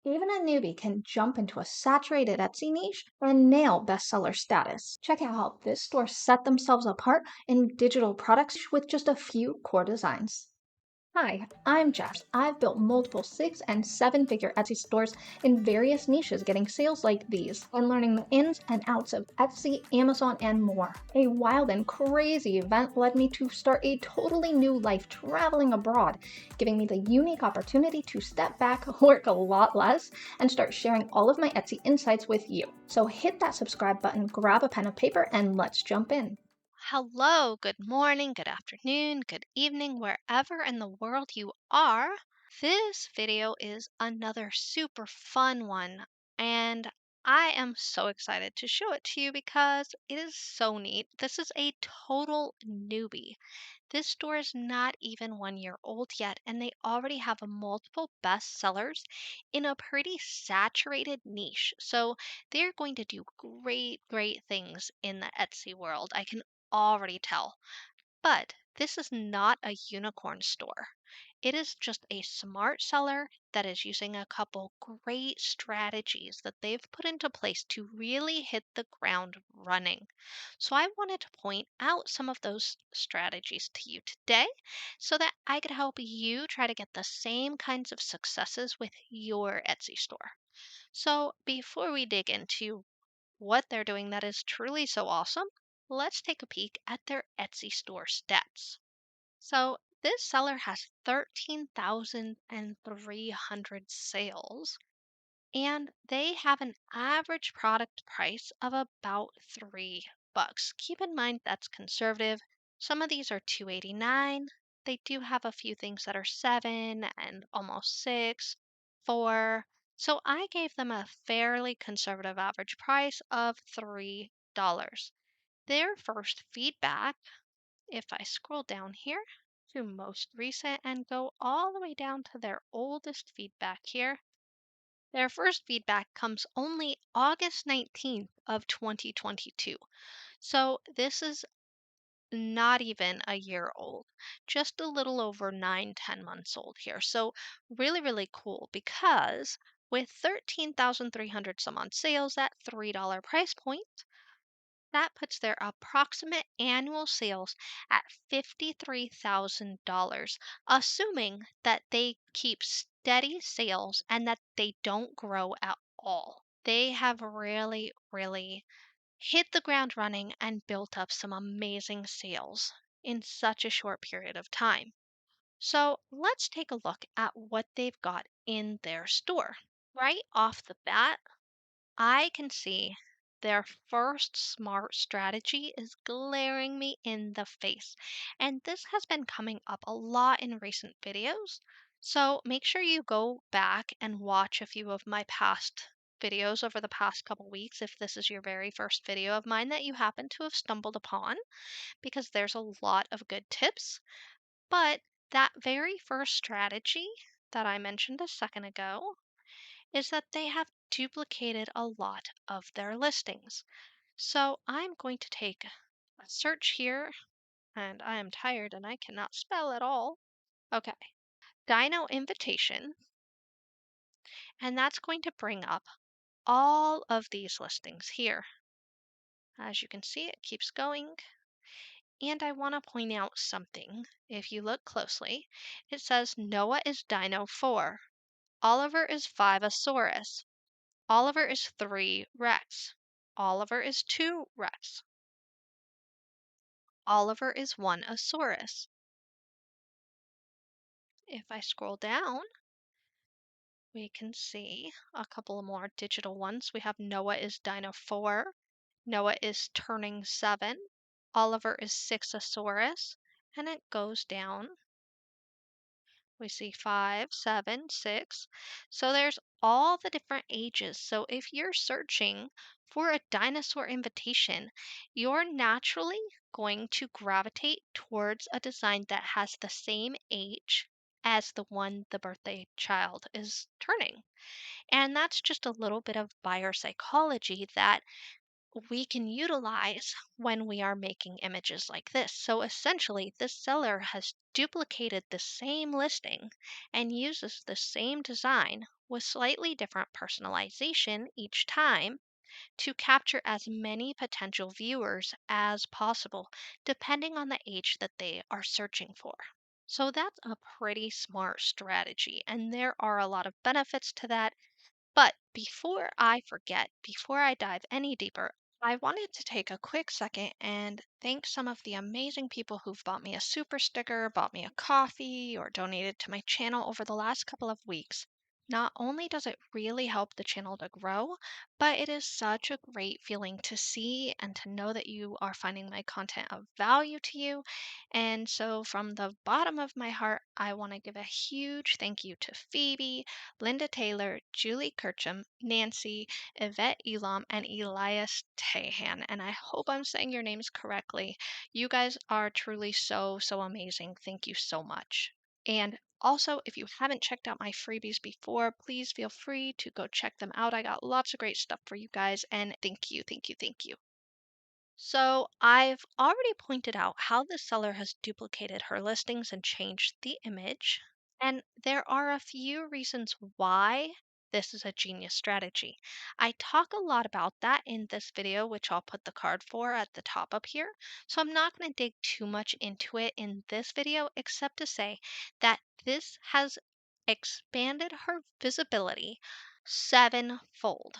Even a newbie can jump into a saturated Etsy niche and nail bestseller status. Check out how this store set themselves apart in digital products with just a few core designs. Hi, I'm Jess. I've built multiple 6- and 7-figure Etsy stores in various niches, getting sales like these, and learning the ins and outs of Etsy, Amazon, and more. A wild and crazy event led me to start a totally new life traveling abroad, giving me the unique opportunity to step back, work a lot less, and start sharing all of my Etsy insights with you. So hit that subscribe button, grab a pen and paper, and let's jump in. Hello, good morning, good afternoon, good evening, wherever in the world you are. This video is another super fun one, and I am so excited to show it to you because it is so neat. This is a total newbie. This store is not even 1 year old yet, and they already have multiple bestsellers in a pretty saturated niche. So they're going to do great things in the Etsy world. I can already tell. But this is not a unicorn store. It is just a smart seller that is using a couple great strategies that they've put into place to really hit the ground running. So I wanted to point out some of those strategies to you today so that I could help you try to get the same kinds of successes with your Etsy store. So before we dig into what they're doing that is truly so awesome, let's take a peek at their Etsy store stats. So this seller has 13,300 sales, and they have an average product price of about $3. Keep in mind that's conservative. Some of these are $2.89. They do have a few things that are 7 and almost 6, 4. So I gave them a fairly conservative average price of $3. Their first feedback, if I scroll down here to most recent and go all the way down to their oldest feedback here, their first feedback comes only August 19th of 2022. So this is not even a year old, just a little over 9, 10 months old here. So really cool because with 13,300 some odd sales at $3 price point, that puts their approximate annual sales at $53,000, assuming that they keep steady sales and that they don't grow at all. They have really hit the ground running and built up some amazing sales in such a short period of time. So let's take a look at what they've got in their store. Right off the bat, I can see their first smart strategy is glaring me in the face. And this has been coming up a lot in recent videos. So make sure you go back and watch a few of my past videos over the past couple weeks if this is your very first video of mine that you happen to have stumbled upon, because there's a lot of good tips. But that very first strategy that I mentioned a second ago is that they have duplicated a lot of their listings. So I'm going to take a search here, and I am tired and I cannot spell at all. Okay, Dino Invitation, and that's going to bring up all of these listings here. As you can see, it keeps going. And I want to point out something. If you look closely, it says Noah is Dino 4, Oliver is 5-asaurus, Oliver is 3-rex, Oliver is 2-rex, Oliver is 1-asaurus. If I scroll down, we can see a couple more digital ones. We have Noah is Dino 4, Noah is turning 7, Oliver is 6-asaurus, and it goes down. We see 5, 7, 6. So there's all the different ages. So if you're searching for a dinosaur invitation, you're naturally going to gravitate towards a design that has the same age as the one the birthday child is turning. And that's just a little bit of buyer psychology that we can utilize when we are making images like this. So essentially, this seller has duplicated the same listing and uses the same design with slightly different personalization each time to capture as many potential viewers as possible, depending on the age that they are searching for. So that's a pretty smart strategy, and there are a lot of benefits to that. But before I forget, before I dive any deeper, I wanted to take a quick second and thank some of the amazing people who've bought me a super sticker, bought me a coffee, or donated to my channel over the last couple of weeks. Not only does it really help the channel to grow, but it is such a great feeling to see and to know that you are finding my content of value to you. And so, from the bottom of my heart, I want to give a huge thank you to Phoebe, Linda Taylor, Julie Kircham, Nancy, Yvette Elam, and Elias Tehan. And I hope I'm saying your names correctly. You guys are truly so, so amazing. Thank you so much. And also, if you haven't checked out my freebies before, please feel free to go check them out. I got lots of great stuff for you guys, and thank you, thank you, thank you. So, I've already pointed out how the seller has duplicated her listings and changed the image. And there are a few reasons why this is a genius strategy. I talk a lot about that in this video, which I'll put the card for at the top up here. So I'm not going to dig too much into it in this video, except to say that this has expanded her visibility sevenfold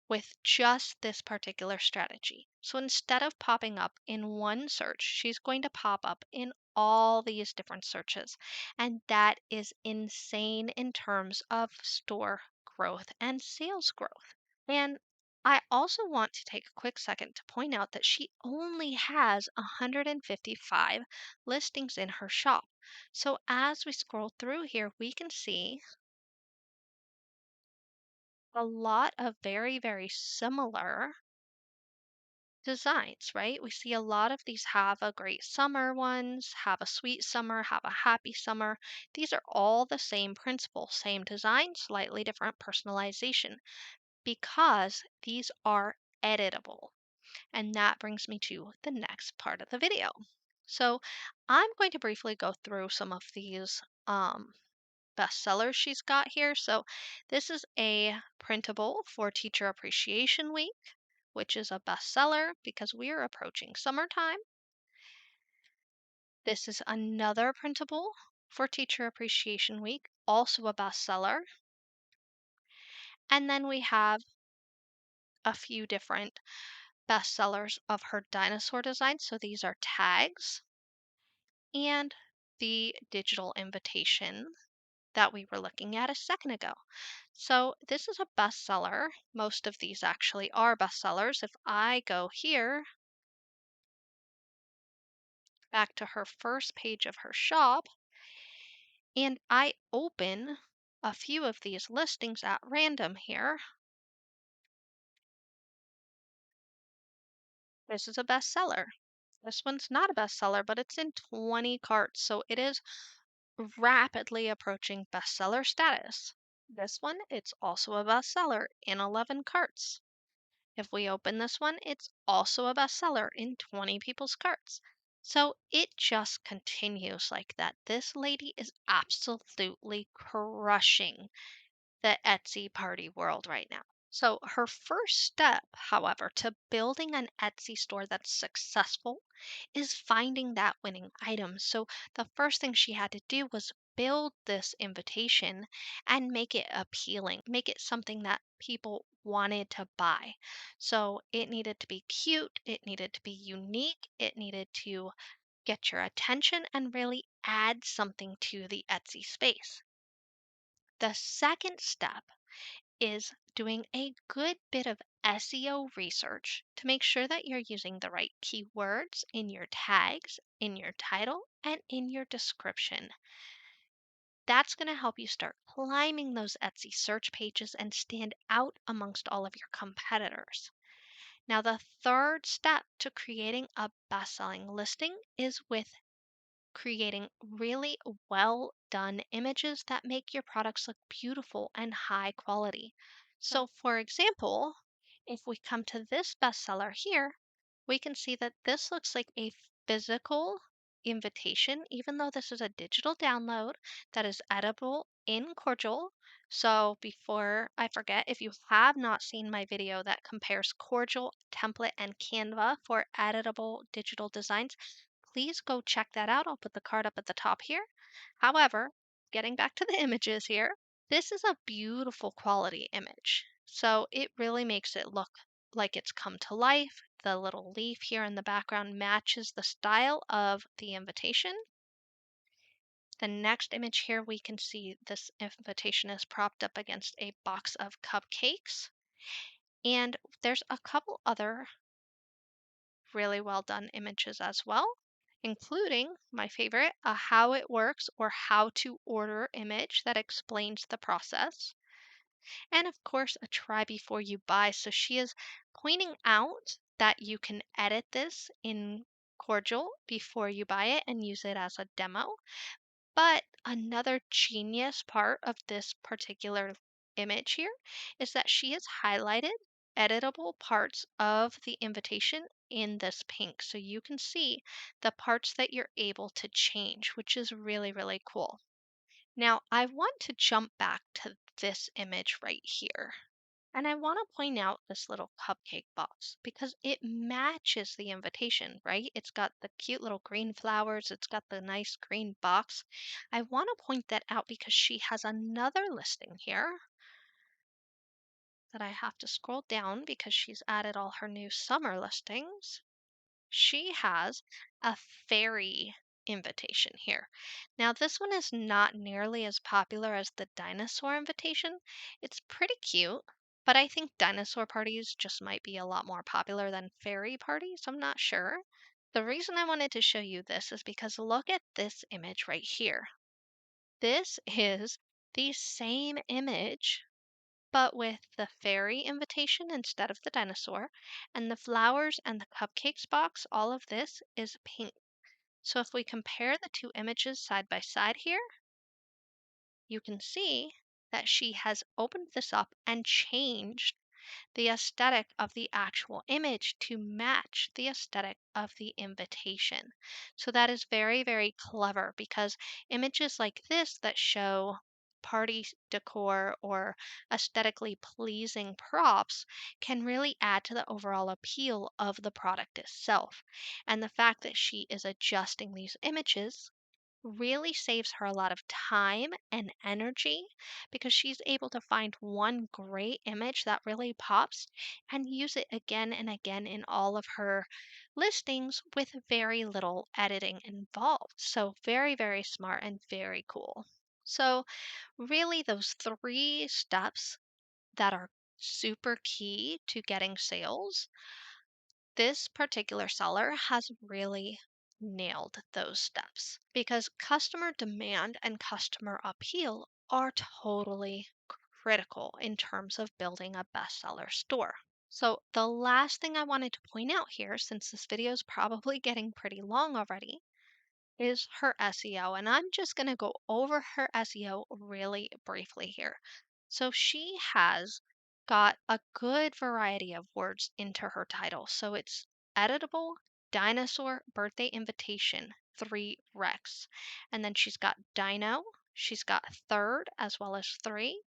with just this particular strategy. So instead of popping up in one search, she's going to pop up in all these different searches. And that is insane in terms of store growth and sales growth. And I also want to take a quick second to point out that she only has 155 listings in her shop. So as we scroll through here, we can see a lot of very, very similar designs, right? We see a lot of these have a great summer ones, have a sweet summer, have a happy summer. These are all the same principle, same design, slightly different personalization because these are editable. And that brings me to the next part of the video. So I'm going to briefly go through some of these bestsellers she's got here. So this is a printable for Teacher Appreciation Week, which is a bestseller because we are approaching summertime. This is another printable for Teacher Appreciation Week, also a bestseller. And then we have a few different bestsellers of her dinosaur design. So these are tags and the digital invitation that we were looking at a second ago. So this is a bestseller. Most of these actually are bestsellers. If I go here back to her first page of her shop and I open a few of these listings at random here, this is a bestseller. This one's not a bestseller, but it's in 20 carts, so it is rapidly approaching bestseller status. This one, it's also a bestseller in 11 carts. If we open this one, it's also a bestseller in 20 people's carts. So it just continues like that. This lady is absolutely crushing the Etsy party world right now. So, her first step, however, to building an Etsy store that's successful is finding that winning item. So, the first thing she had to do was build this invitation and make it appealing, make it something that people wanted to buy. So, it needed to be cute, it needed to be unique, it needed to get your attention and really add something to the Etsy space. The second step is doing a good bit of SEO research to make sure that you're using the right keywords in your tags, in your title, and in your description. That's going to help you start climbing those Etsy search pages and stand out amongst all of your competitors. Now, the third step to creating a best-selling listing is with creating really well done images that make your products look beautiful and high quality. So, for example, if we come to this bestseller here, we can see that this looks like a physical invitation, even though this is a digital download that is editable in Corjl. So before I forget, if you have not seen my video that compares Corjl, Template, and Canva for editable digital designs, please go check that out. I'll put the card up at the top here. However, getting back to the images here, this is a beautiful quality image. So it really makes it look like it's come to life. The little leaf here in the background matches the style of the invitation. The next image here, we can see this invitation is propped up against a box of cupcakes. And there's a couple other really well done images as well, including my favorite, a how it works or how to order image that explains the process. And of course, a try before you buy. So she is pointing out that you can edit this in Corjl before you buy it and use it as a demo. But another genius part of this particular image here is that she has highlighted editable parts of the invitation in this pink. So you can see the parts that you're able to change, which is really, really cool. Now, I want to jump back to this image right here. And I want to point out this little cupcake box because it matches the invitation, right? It's got the cute little green flowers. It's got the nice green box. I want to point that out because she has another listing here that I have to scroll down because she's added all her new summer listings. She has a fairy invitation here. Now, this one is not nearly as popular as the dinosaur invitation. It's pretty cute, but I think dinosaur parties just might be a lot more popular than fairy parties. I'm not sure. The reason I wanted to show you this is because look at this image right here. This is the same image but with the fairy invitation instead of the dinosaur, and the flowers and the cupcakes box, all of this is pink. So if we compare the two images side by side here, you can see that she has opened this up and changed the aesthetic of the actual image to match the aesthetic of the invitation. So that is very, very clever because images like this that show party decor or aesthetically pleasing props can really add to the overall appeal of the product itself. And the fact that she is adjusting these images really saves her a lot of time and energy because she's able to find one great image that really pops and use it again and again in all of her listings with very little editing involved. So, very, very smart and very cool. So, really, those three steps that are super key to getting sales, this particular seller has really nailed those steps because customer demand and customer appeal are totally critical in terms of building a bestseller store. So, the last thing I wanted to point out here, since this video is probably getting pretty long already, is her SEO. And I'm just going to go over her SEO really briefly here. So she has got a good variety of words into her title. So it's editable, dinosaur, birthday invitation, 3 recs. And then she's got dino, she's got third as well as 3.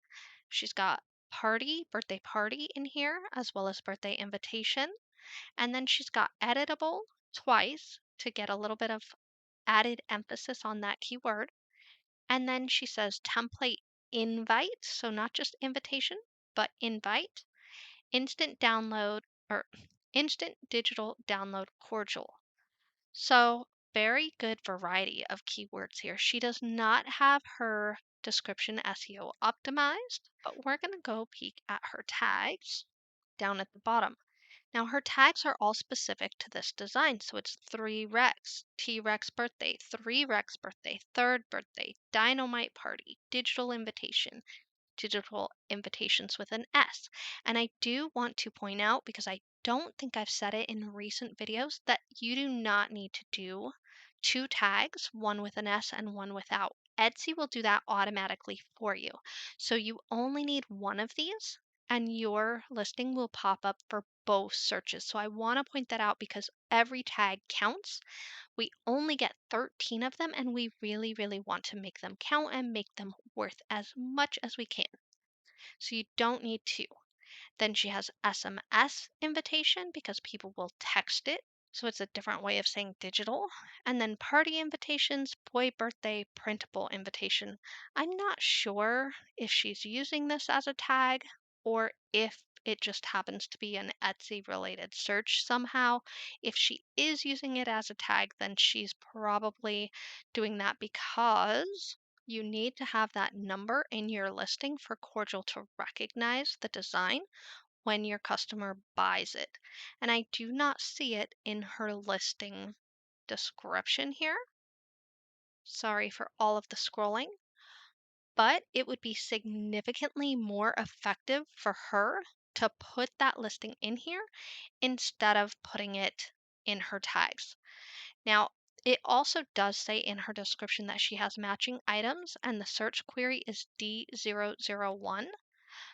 She's got party, birthday party in here as well as birthday invitation. And then she's got editable twice to get a little bit of added emphasis on that keyword. And then she says template invite, so not just invitation, but invite, instant download or instant digital download Corjl. So very good variety of keywords here. She does not have her description SEO optimized, but we're going to go peek at her tags down at the bottom. Now her tags are all specific to this design. So it's 3 recs, T-Rex birthday, 3 recs birthday, third birthday, dynamite party, digital invitation, digital invitations with an S. And I do want to point out, because I don't think I've said it in recent videos, that you do not need to do 2 tags, one with an S and one without. Etsy will do that automatically for you. So you only need one of these and your listing will pop up for both searches. So I want to point that out because every tag counts. We only get 13 of them, and we really, really want to make them count and make them worth as much as we can. So you don't need two. Then she has SMS invitation because people will text it. So it's a different way of saying digital. And then party invitations, boy birthday, printable invitation. I'm not sure if she's using this as a tag or if it just happens to be an Etsy related search somehow. If she is using it as a tag, then she's probably doing that because you need to have that number in your listing for Corjl to recognize the design when your customer buys it. And I do not see it in her listing description here. Sorry for all of the scrolling, but it would be significantly more effective for her to put that listing in here instead of putting it in her tags. Now, it also does say in her description that she has matching items and the search query is D001.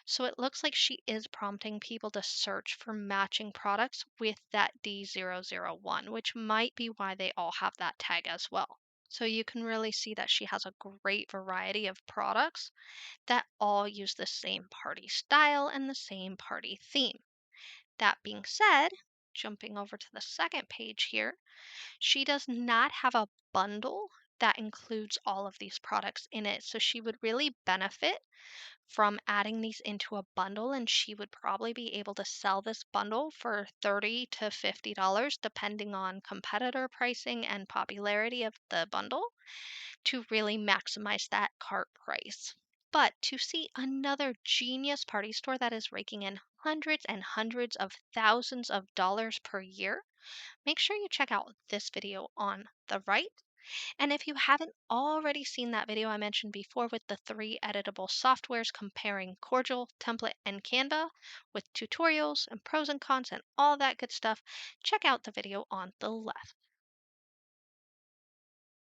So it looks like she is prompting people to search for matching products with that D001, which might be why they all have that tag as well. So you can really see that she has a great variety of products that all use the same party style and the same party theme. That being said, jumping over to the second page here, she does not have a bundle that includes all of these products in it. So she would really benefit from adding these into a bundle, and she would probably be able to sell this bundle for $30 to $50 depending on competitor pricing and popularity of the bundle to really maximize that cart price. But to see another genius party store that is raking in hundreds and hundreds of thousands of dollars per year, make sure you check out this video on the right. And if you haven't already seen that video I mentioned before with the 3 editable softwares comparing Corjl, Template, and Canva with tutorials and pros and cons and all that good stuff, check out the video on the left.